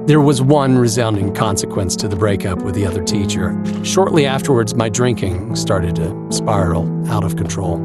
There was one resounding consequence to the breakup with the other teacher. Shortly afterwards, my drinking started to spiral out of control.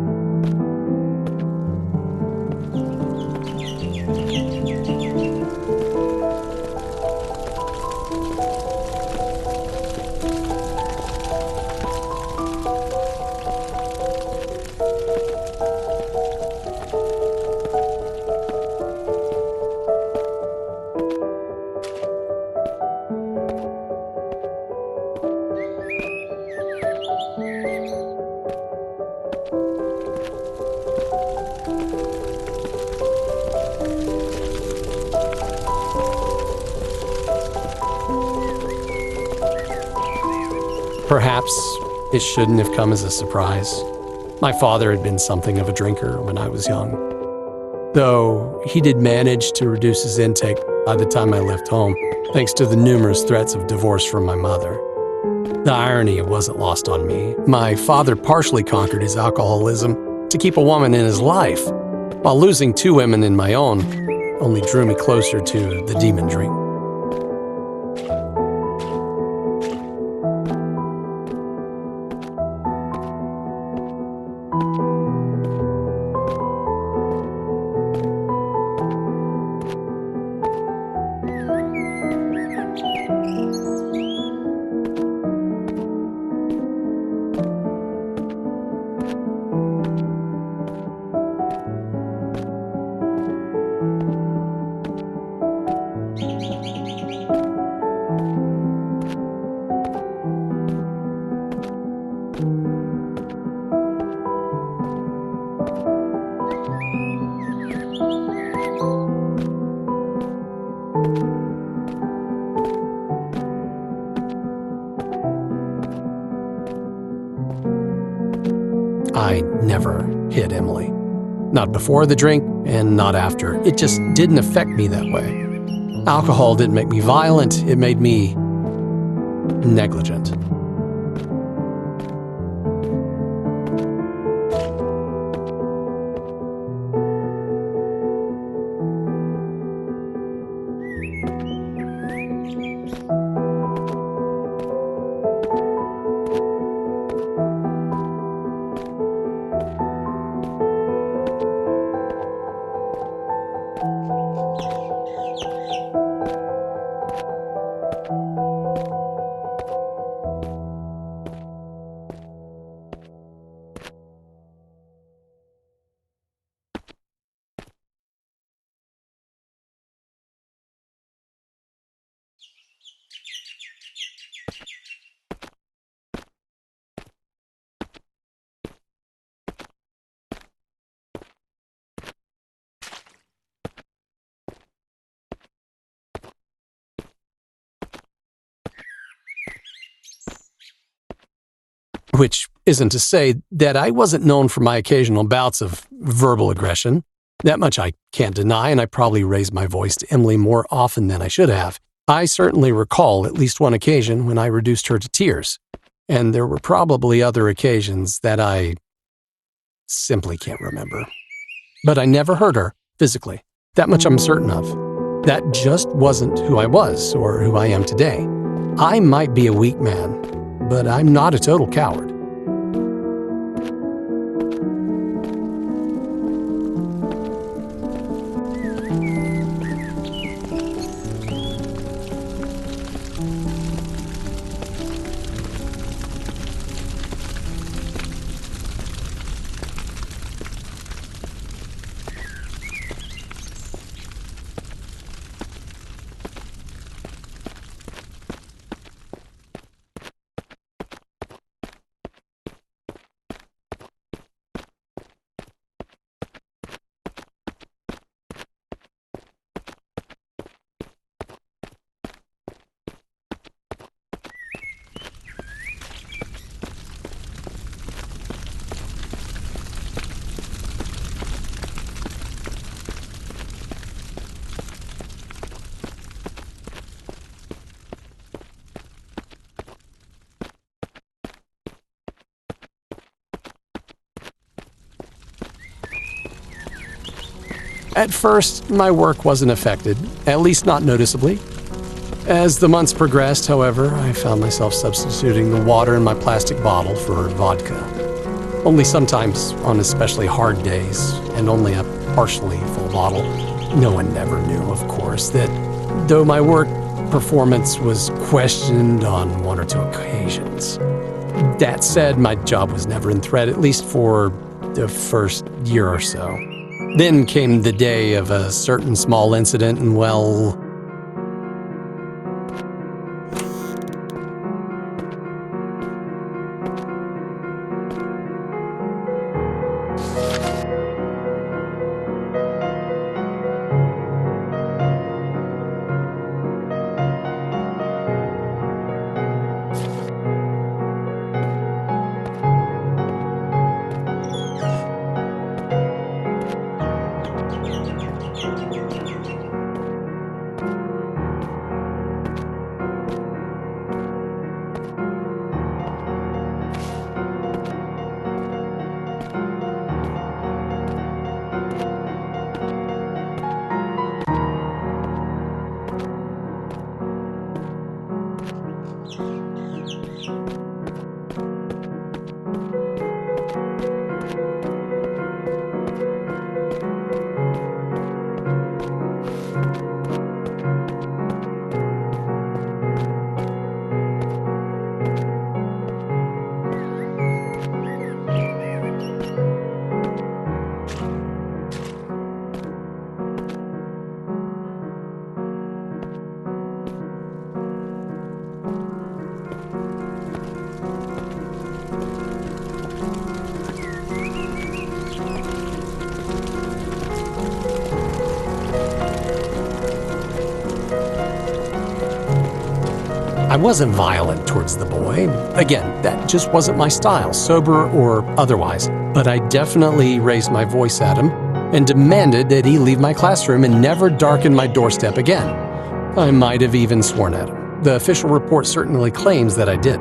Perhaps it shouldn't have come as a surprise. My father had been something of a drinker when I was young, though he did manage to reduce his intake by the time I left home, thanks to the numerous threats of divorce from my mother. The irony wasn't lost on me. My father partially conquered his alcoholism to keep a woman in his life, while losing 2 women in my own only drew me closer to the demon drink. I never hit Emily. Not before the drink and not after. It just didn't affect me that way. Alcohol didn't make me violent, it made me negligent. Which isn't to say that I wasn't known for my occasional bouts of verbal aggression. That much I can't deny, and I probably raised my voice to Emily more often than I should have. I certainly recall at least one occasion when I reduced her to tears, and there were probably other occasions that I simply can't remember. But I never hurt her physically. That much I'm certain of. That just wasn't who I was or who I am today. I might be a weak man, but I'm not a total coward. At first, my work wasn't affected, at least not noticeably. As the months progressed, however, I found myself substituting the water in my plastic bottle for vodka. Only sometimes on especially hard days, and only a partially full bottle. No one ever knew, of course, that though my work performance was questioned on one or two occasions. That said, my job was never in threat, at least for the first year or so. Then came the day of a certain small incident, and well, I wasn't violent towards the boy. Again, that just wasn't my style, sober or otherwise. But I definitely raised my voice at him and demanded that he leave my classroom and never darken my doorstep again. I might have even sworn at him. The official report certainly claims that I did.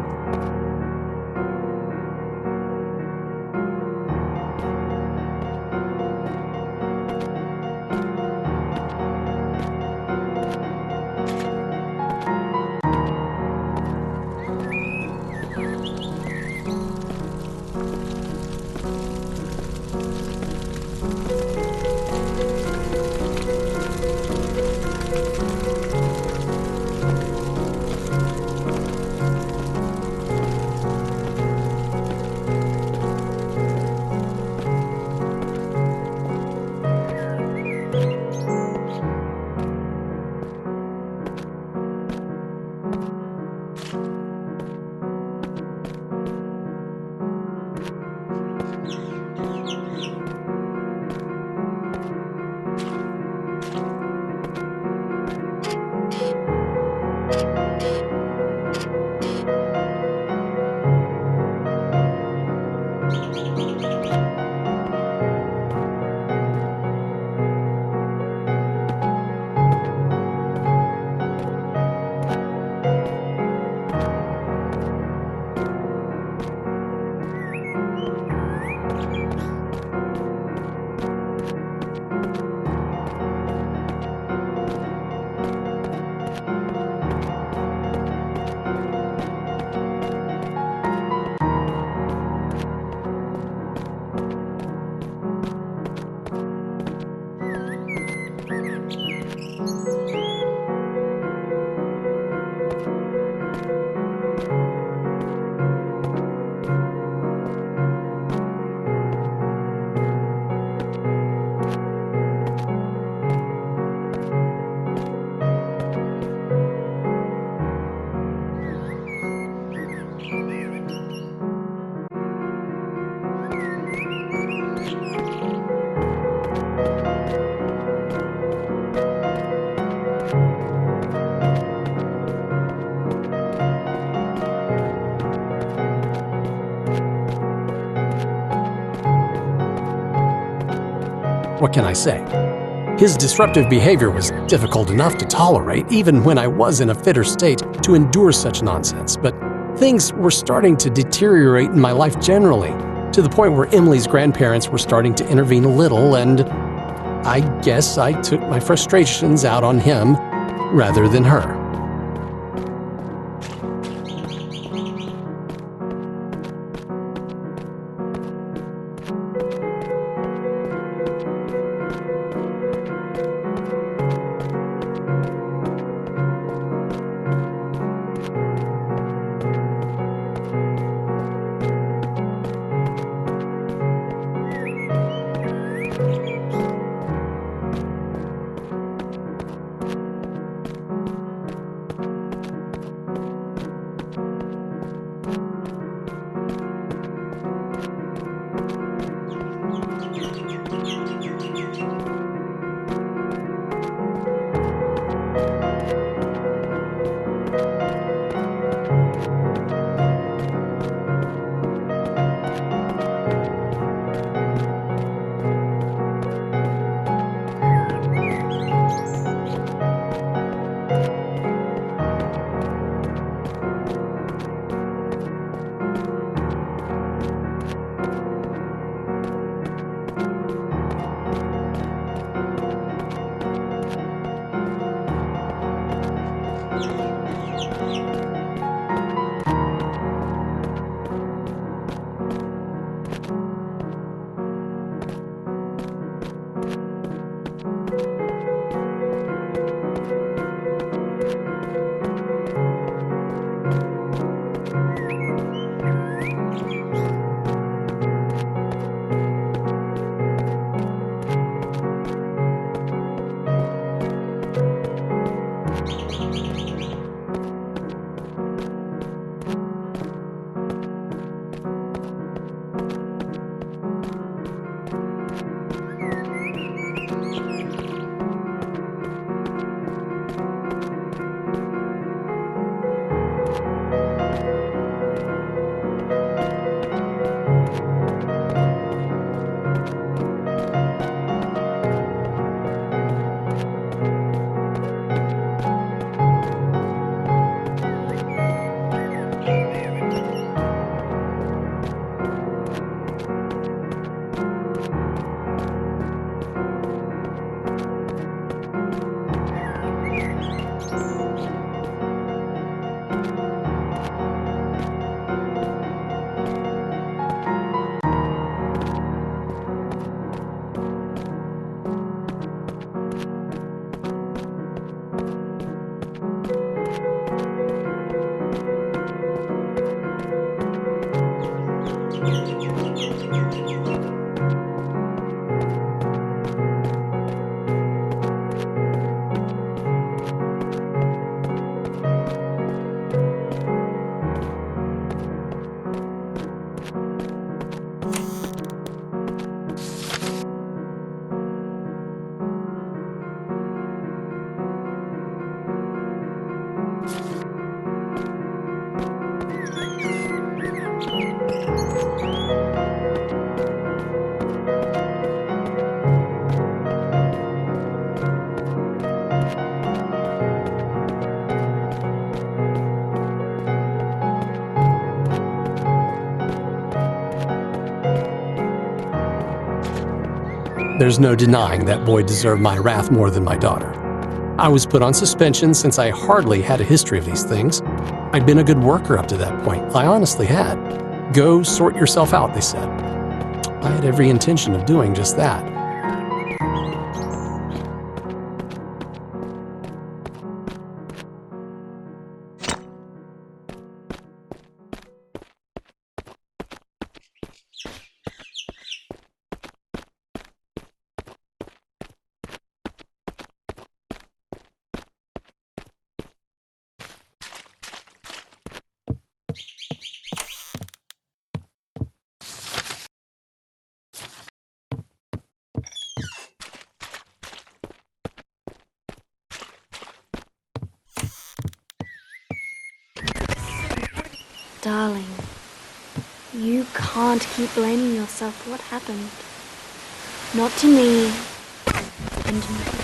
What can I say? His disruptive behavior was difficult enough to tolerate, even when I was in a fitter state to endure such nonsense, but things were starting to deteriorate in my life generally, to the point where Emily's grandparents were starting to intervene a little, and I guess I took my frustrations out on him rather than her. There's no denying that boy deserved my wrath more than my daughter. I was put on suspension since I hardly had a history of these things. I'd been a good worker up to that point. I honestly had. Go sort yourself out, they said. I had every intention of doing just that. Darling, you can't keep blaming yourself for what happened. Not to me, and me.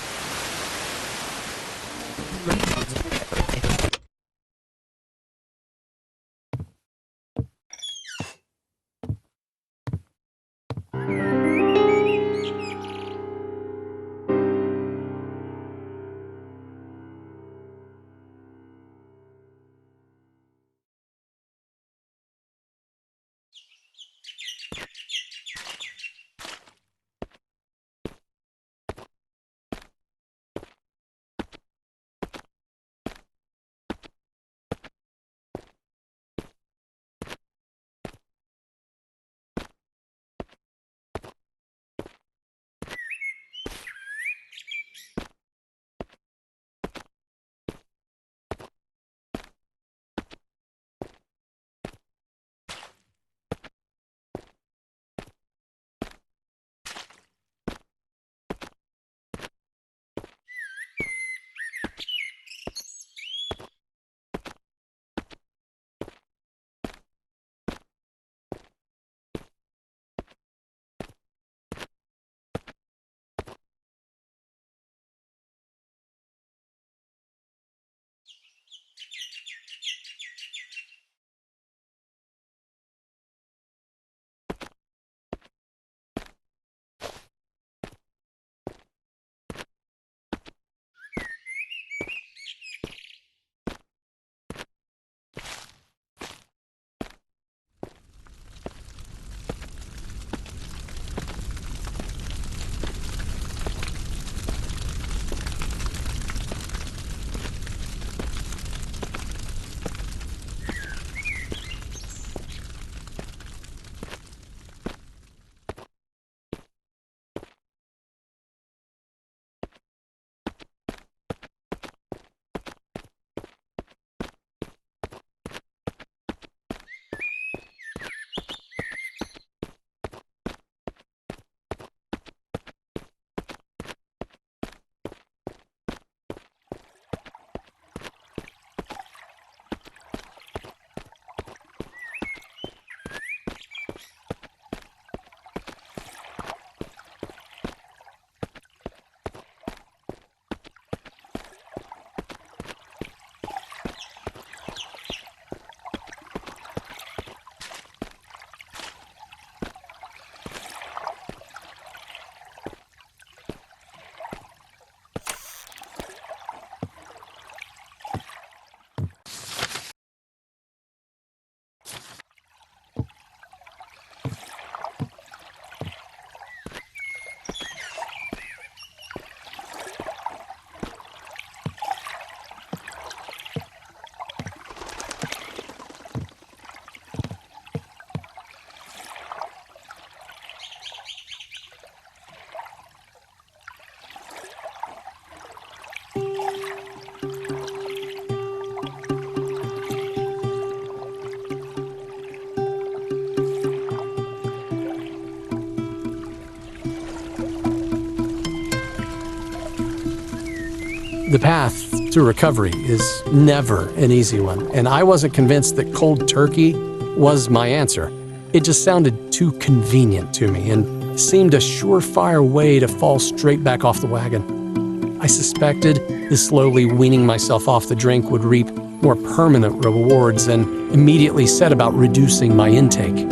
The path to recovery is never an easy one, and I wasn't convinced that cold turkey was my answer. It just sounded too convenient to me and seemed a surefire way to fall straight back off the wagon. I suspected the slowly weaning myself off the drink would reap more permanent rewards and immediately set about reducing my intake.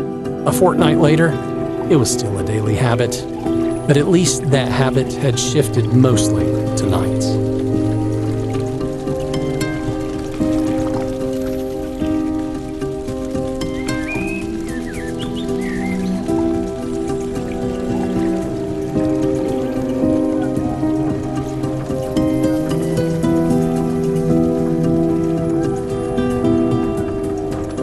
A fortnight later, it was still a daily habit, but at least that habit had shifted mostly to nights.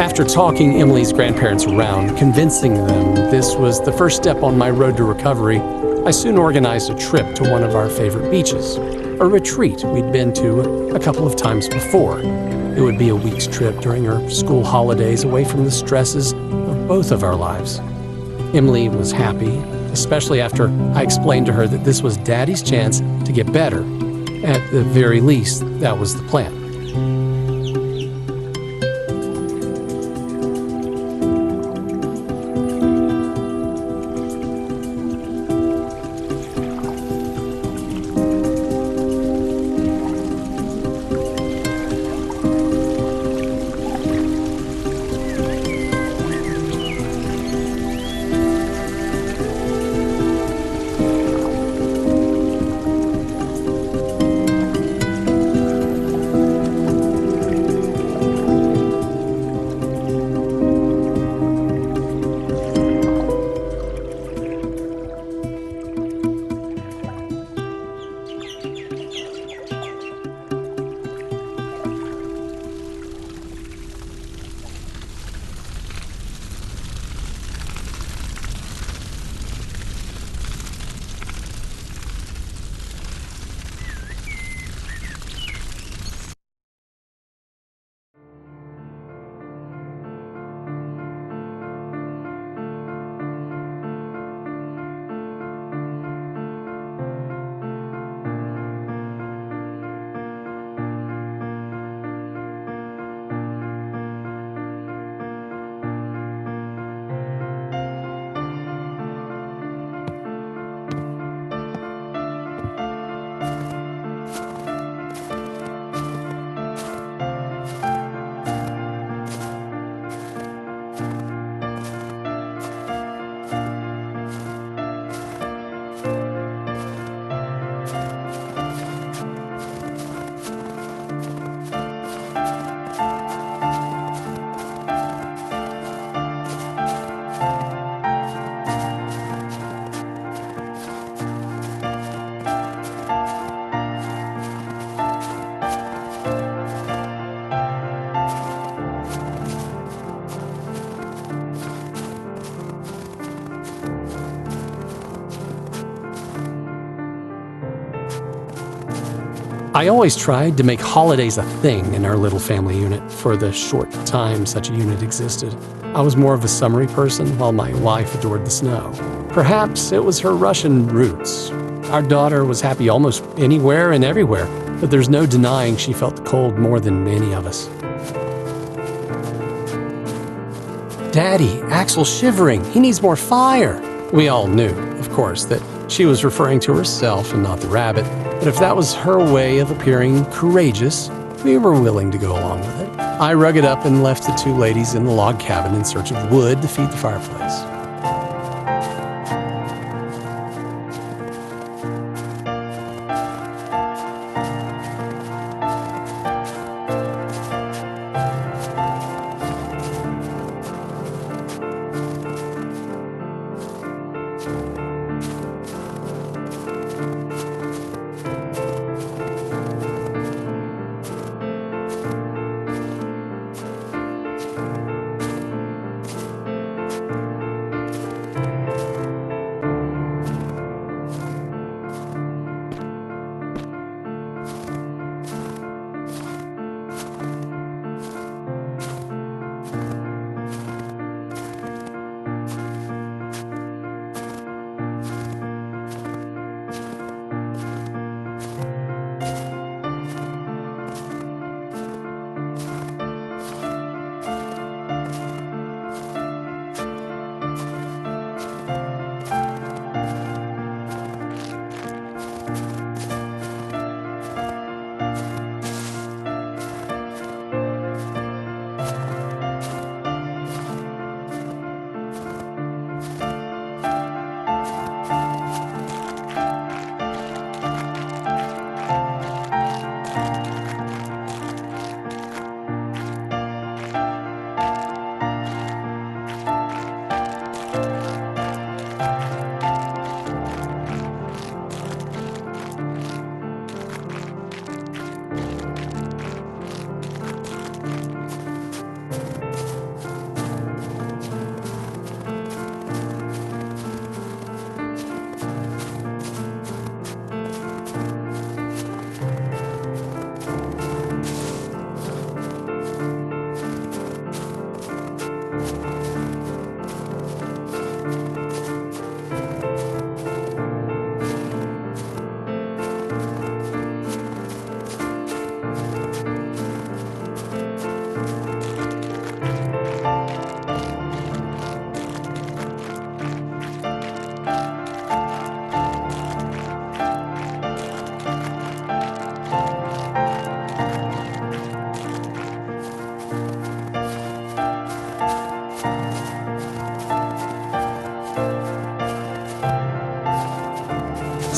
After talking Emily's grandparents around, convincing them this was the first step on my road to recovery, I soon organized a trip to one of our favorite beaches, a retreat we'd been to a couple of times before. It would be a week's trip during her school holidays away from the stresses of both of our lives. Emily was happy, especially after I explained to her that this was Daddy's chance to get better. At the very least, that was the plan. I always tried to make holidays a thing in our little family unit for the short time such a unit existed. I was more of a summery person, while my wife adored the snow. Perhaps it was her Russian roots. Our daughter was happy almost anywhere and everywhere, but there's no denying she felt the cold more than any of us. Daddy, Axel's shivering. He needs more fire. We all knew, of course, that she was referring to herself and not the rabbit, but if that was her way of appearing courageous, we were willing to go along with it. I rug it up and left the two ladies in the log cabin in search of wood to feed the fireplace.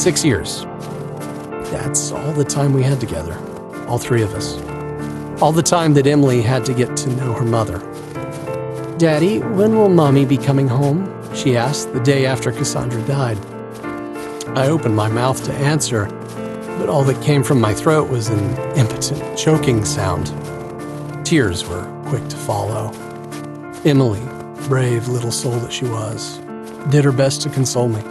6 years. That's all the time we had together, all three of us. All the time that Emily had to get to know her mother. "Daddy, when will Mommy be coming home?" she asked the day after Cassandra died. I opened my mouth to answer, but all that came from my throat was an impotent, choking sound. Tears were quick to follow. Emily, brave little soul that she was, did her best to console me.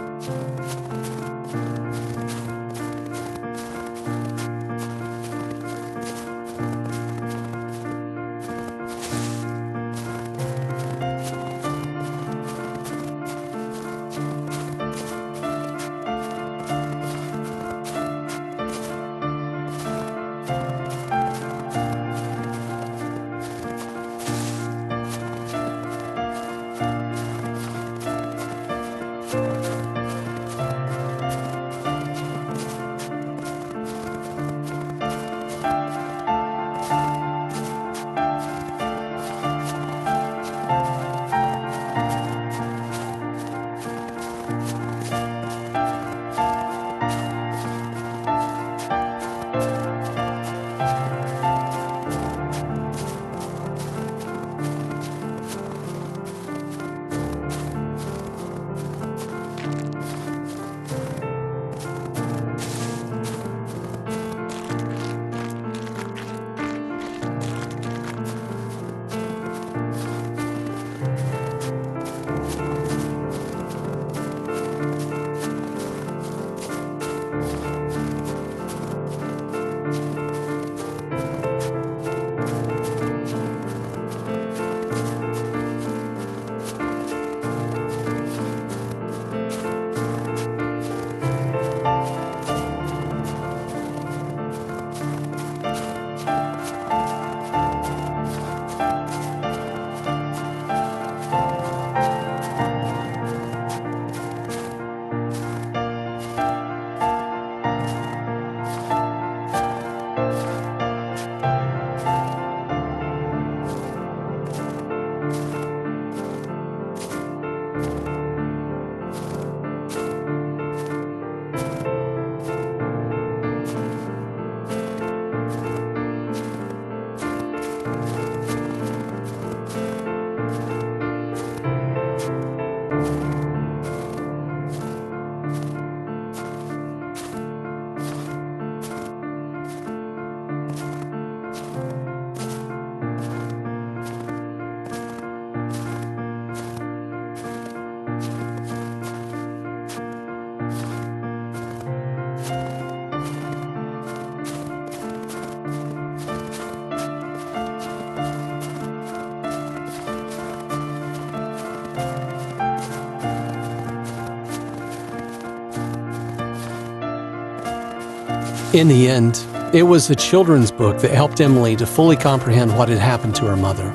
In the end, it was the children's book that helped Emily to fully comprehend what had happened to her mother.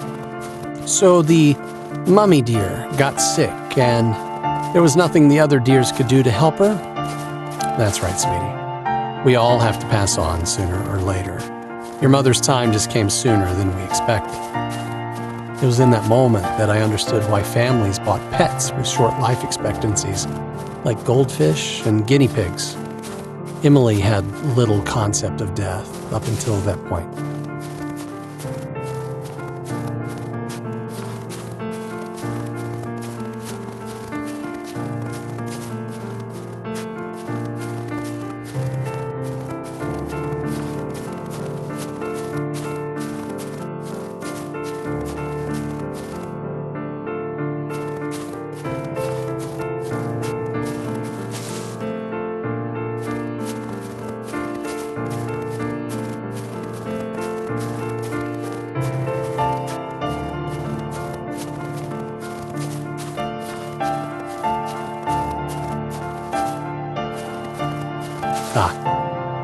So the mummy deer got sick, and there was nothing the other deers could do to help her? That's right, sweetie. We all have to pass on sooner or later. Your mother's time just came sooner than we expected. It was in that moment that I understood why families bought pets with short life expectancies, like goldfish and guinea pigs. Emily had little concept of death up until that point.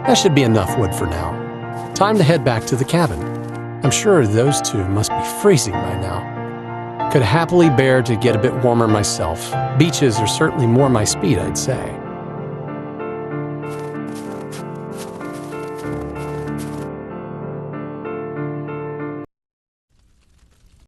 That should be enough wood for now. Time to head back to the cabin. I'm sure those two must be freezing by now. Could happily bear to get a bit warmer myself. Beaches are certainly more my speed, I'd say.